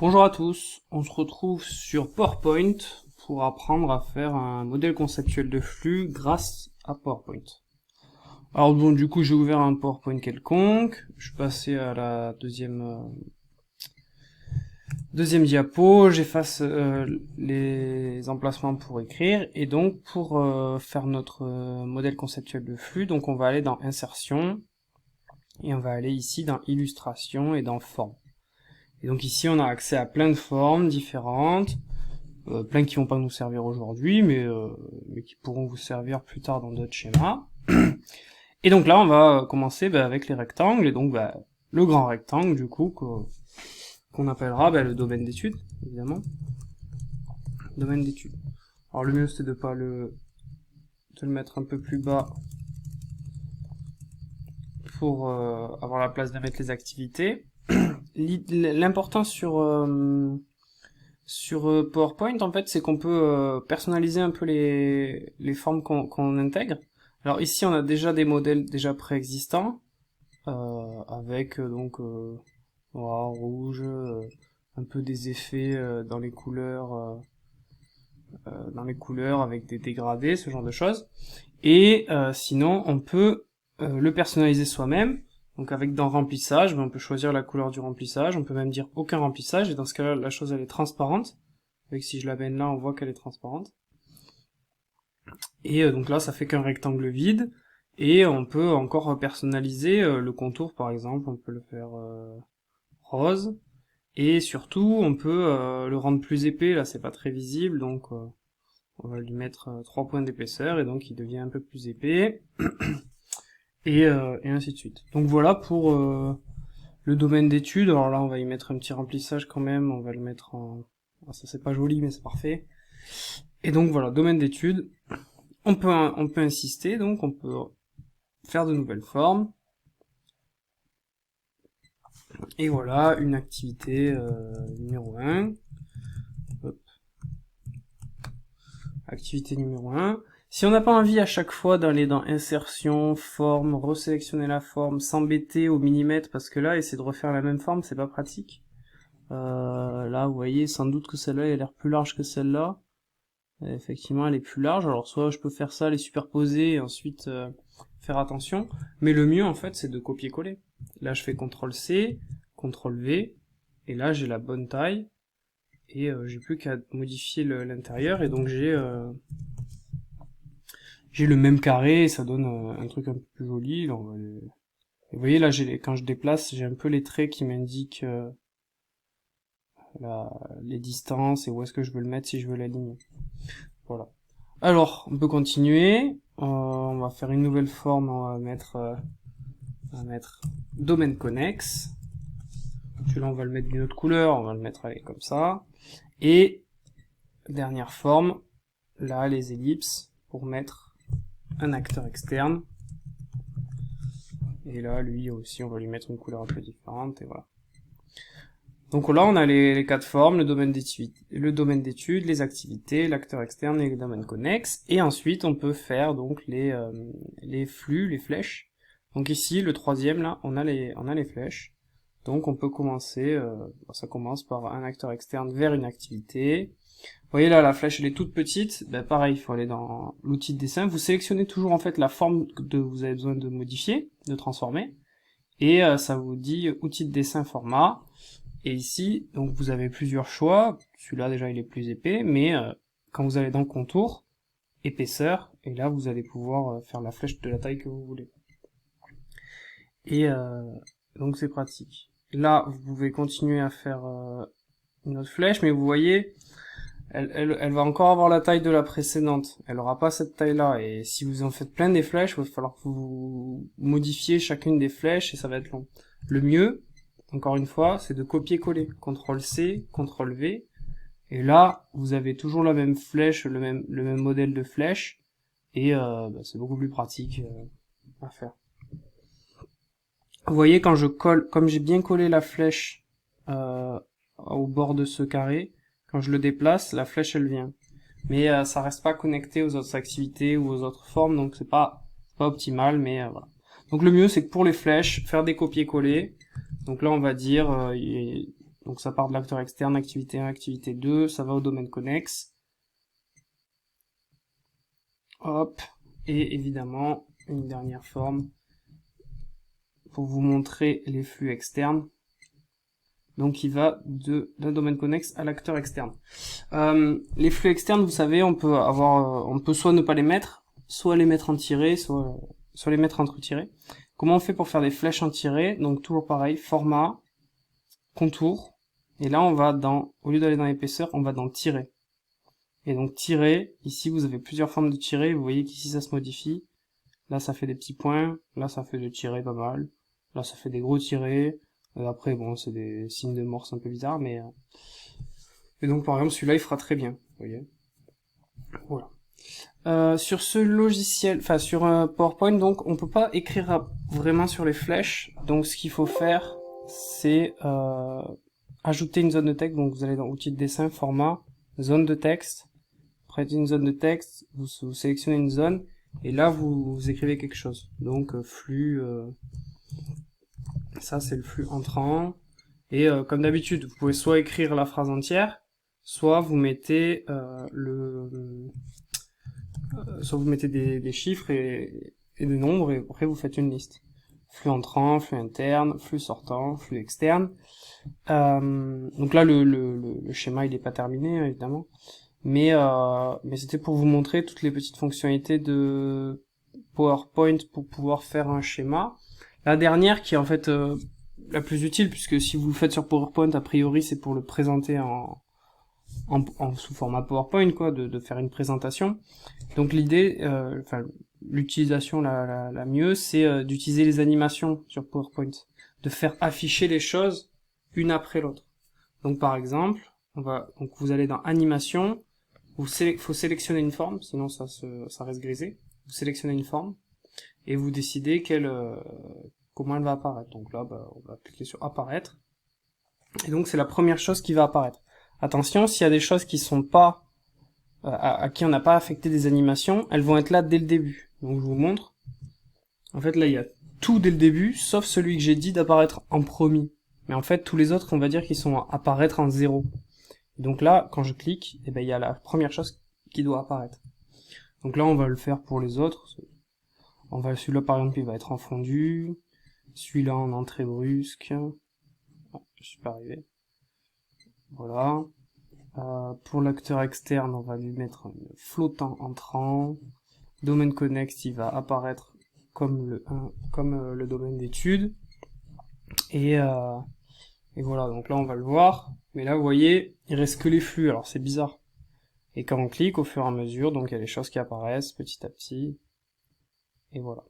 Bonjour à tous, on se retrouve sur PowerPoint pour apprendre à faire un modèle conceptuel de flux grâce à PowerPoint. Alors bon, du coup j'ai ouvert un PowerPoint quelconque, je suis passé à la deuxième diapo, j'efface les emplacements pour écrire, et donc pour faire notre modèle conceptuel de flux, donc on va aller dans Insertion, et on va aller ici dans Illustration et dans Forme. Et donc ici on a accès à plein de formes différentes, plein qui vont pas nous servir aujourd'hui, mais qui pourront vous servir plus tard dans d'autres schémas. Et donc là on va commencer avec les rectangles, et donc le grand rectangle du coup qu'on appellera le domaine d'étude, évidemment. Domaine d'étude. Alors le mieux c'est de le mettre un peu plus bas pour avoir la place de mettre les activités. L'important sur PowerPoint, en fait, c'est qu'on peut personnaliser un peu les formes qu'on intègre. Alors ici, on a déjà des modèles déjà préexistants, avec noir, rouge, un peu des effets dans les couleurs avec des dégradés, ce genre de choses. Et sinon, on peut le personnaliser soi-même. Donc dans remplissage, on peut choisir la couleur du remplissage, on peut même dire aucun remplissage, et dans ce cas-là, la chose elle est transparente. Avec si je l'amène là, on voit qu'elle est transparente. Et donc là, ça fait qu'un rectangle vide, et on peut encore personnaliser le contour par exemple, on peut le faire rose, et surtout on peut le rendre plus épais, là c'est pas très visible, donc on va lui mettre 3 points d'épaisseur, et donc il devient un peu plus épais. Et ainsi de suite. Donc voilà pour le domaine d'étude. Alors là on va y mettre un petit remplissage quand même, on va le mettre en... Ah, ça c'est pas joli mais c'est parfait. Et donc voilà, domaine d'étude. On peut insister, donc on peut faire de nouvelles formes. Et voilà, une activité numéro 1. Hop. Activité numéro 1. Si on n'a pas envie à chaque fois d'aller dans insertion, forme, resélectionner la forme, s'embêter au millimètre, parce que là, essayer de refaire la même forme, c'est pas pratique. Là, vous voyez, sans doute que celle-là, elle a l'air plus large que celle-là. Effectivement, elle est plus large. Alors, soit je peux faire ça, les superposer, et ensuite faire attention. Mais le mieux, en fait, c'est de copier-coller. Là, je fais CTRL-C, CTRL-V, et là, j'ai la bonne taille, et j'ai plus qu'à modifier l'intérieur, et donc j'ai le même carré, et ça donne un truc un peu plus joli. Donc, et vous voyez là, quand je déplace, j'ai un peu les traits qui m'indiquent les distances et où est-ce que je veux le mettre si je veux l'aligner. Voilà. Alors, on peut continuer. On va faire une nouvelle forme. On va mettre domaine connexe. Celui-là, on va le mettre d'une autre couleur. On va le mettre comme ça. Et dernière forme, là, les ellipses pour mettre un acteur externe. Et là, lui aussi, on va lui mettre une couleur un peu différente, et voilà. Donc là, on a les quatre formes, le domaine d'étude, les activités, l'acteur externe et le domaine connexe. Et ensuite, on peut faire donc les flux, les flèches. Donc ici, le troisième, là, on a les flèches. Donc on peut commencer, ça commence par un acteur externe vers une activité. Vous voyez là, la flèche elle est toute petite, pareil, il faut aller dans l'outil de dessin. Vous sélectionnez toujours en fait la forme que vous avez besoin de modifier, de transformer, et ça vous dit outil de dessin format. Et ici, donc vous avez plusieurs choix. Celui-là déjà il est plus épais, mais quand vous allez dans contour, épaisseur, et là vous allez pouvoir faire la flèche de la taille que vous voulez. Et donc c'est pratique. Là, vous pouvez continuer à faire une autre flèche, mais vous voyez, elle va encore avoir la taille de la précédente. Elle aura pas cette taille-là. Et si vous en faites plein des flèches, il va falloir que vous modifiez chacune des flèches et ça va être long. Le mieux, encore une fois, c'est de copier-coller. CTRL-C, CTRL-V. Et là, vous avez toujours la même flèche, le même modèle de flèche. Et c'est beaucoup plus pratique à faire. Vous voyez, quand je colle, comme j'ai bien collé la flèche au bord de ce carré, quand je le déplace, la flèche elle vient. Mais ça reste pas connecté aux autres activités ou aux autres formes, donc c'est pas optimal, mais voilà. Donc le mieux c'est que pour les flèches, faire des copier-coller. Donc là on va dire Donc ça part de l'acteur externe, activité 1, activité 2, ça va au domaine connexe. Hop, et évidemment, une dernière forme pour vous montrer les flux externes. Donc il va d'un domaine connexe à l'acteur externe. Les flux externes, vous savez, on peut soit ne pas les mettre, soit les mettre en tiré, soit les mettre entre tirés. Comment on fait pour faire des flèches en tiré? Donc toujours pareil, format, contour, et là on va au lieu d'aller dans l'épaisseur, on va dans tirer. Et donc tirer, ici vous avez plusieurs formes de tirer, vous voyez qu'ici ça se modifie. Là ça fait des petits points, là ça fait des tirés pas mal, là ça fait des gros tirés. Après, bon, c'est des signes de morse un peu bizarres, mais... Et donc, par exemple, celui-là, il fera très bien, vous voyez. Voilà. Sur ce logiciel, enfin, sur PowerPoint, donc, on peut pas écrire vraiment sur les flèches. Donc, ce qu'il faut faire, c'est ajouter une zone de texte. Donc, vous allez dans Outils de dessin, Format, Zone de texte. Après une zone de texte, vous sélectionnez une zone, et là, vous écrivez quelque chose. Donc, flux... Ça, c'est le flux entrant. Et comme d'habitude, vous pouvez soit écrire la phrase entière, soit vous mettez des chiffres et des nombres, et après vous faites une liste. Flux entrant, flux interne, flux sortant, flux externe. Donc là, le schéma, il n'est pas terminé, évidemment. Mais c'était pour vous montrer toutes les petites fonctionnalités de PowerPoint pour pouvoir faire un schéma. La dernière qui est en fait la plus utile, puisque si vous le faites sur PowerPoint, a priori c'est pour le présenter sous format PowerPoint, quoi, de faire une présentation. Donc l'idée, l'utilisation la mieux, c'est d'utiliser les animations sur PowerPoint, de faire afficher les choses une après l'autre. Donc par exemple, vous allez dans animation, faut sélectionner une forme, sinon ça reste grisé. Vous sélectionnez une forme et vous décidez comment elle va apparaître. Donc là, on va cliquer sur apparaître. Et donc c'est la première chose qui va apparaître. Attention, s'il y a des choses qui sont pas à qui on n'a pas affecté des animations, elles vont être là dès le début. Donc je vous montre. En fait là il y a tout dès le début, sauf celui que j'ai dit d'apparaître en premier. Mais en fait tous les autres, on va dire qu'ils sont à apparaître en 0. Donc là, quand je clique, il y a la première chose qui doit apparaître. Donc là on va le faire pour les autres. Celui-là par exemple il va être en fondu. Celui-là en entrée brusque. Ah, je suis pas arrivé. Voilà. Pour l'acteur externe, on va lui mettre un flottant entrant. Domaine connexe, il va apparaître comme le domaine d'études. Et voilà, donc là on va le voir. Mais là vous voyez, il reste que les flux, alors c'est bizarre. Et quand on clique, au fur et à mesure, donc il y a les choses qui apparaissent petit à petit. Et voilà.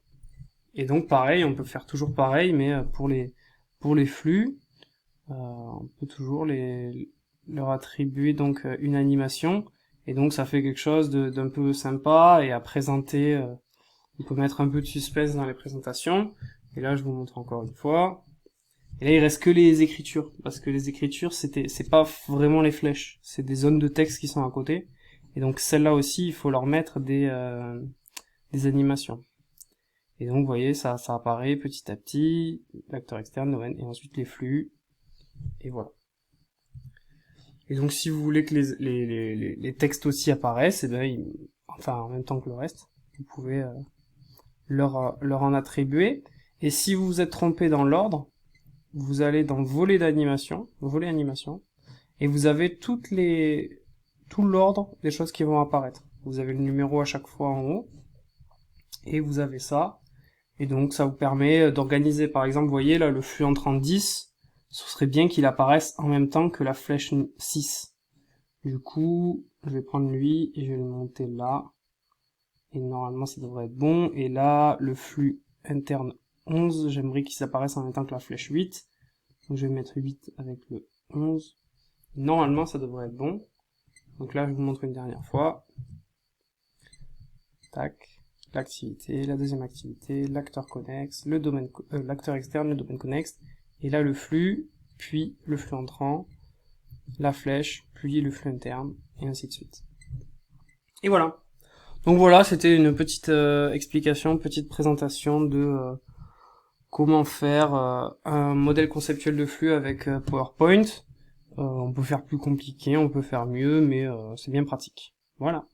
Et donc pareil, on peut faire toujours pareil, mais pour les flux, on peut toujours leur attribuer donc une animation, et donc ça fait quelque chose d'un peu sympa et à présenter. On peut mettre un peu de suspense dans les présentations. Et là, je vous montre encore une fois. Et là, il reste que les écritures, parce que les écritures, c'est pas vraiment les flèches, c'est des zones de texte qui sont à côté. Et donc celles-là aussi, il faut leur mettre des animations. Et donc, vous voyez, ça apparaît petit à petit, l'acteur externe, domaine, et ensuite les flux, et voilà. Et donc, si vous voulez que les textes aussi apparaissent, en même temps que le reste, vous pouvez leur en attribuer. Et si vous vous êtes trompé dans l'ordre, vous allez dans volet animation, et vous avez tout l'ordre des choses qui vont apparaître. Vous avez le numéro à chaque fois en haut, et vous avez ça. Et donc ça vous permet d'organiser, par exemple, vous voyez là, le flux entrant 10, ce serait bien qu'il apparaisse en même temps que la flèche 6. Du coup, je vais prendre lui et je vais le monter là. Et normalement ça devrait être bon. Et là, le flux interne 11, j'aimerais qu'il s'apparaisse en même temps que la flèche 8. Donc je vais mettre 8 avec le 11. Normalement ça devrait être bon. Donc là je vous montre une dernière fois. Tac. L'activité, la deuxième activité, l'acteur connexe, l'acteur externe, le domaine connexe, et là le flux, puis le flux entrant, la flèche, puis le flux interne, et ainsi de suite. Et voilà. Donc voilà, c'était une petite explication, petite présentation de comment faire un modèle conceptuel de flux avec PowerPoint. On peut faire plus compliqué, on peut faire mieux, mais c'est bien pratique. Voilà.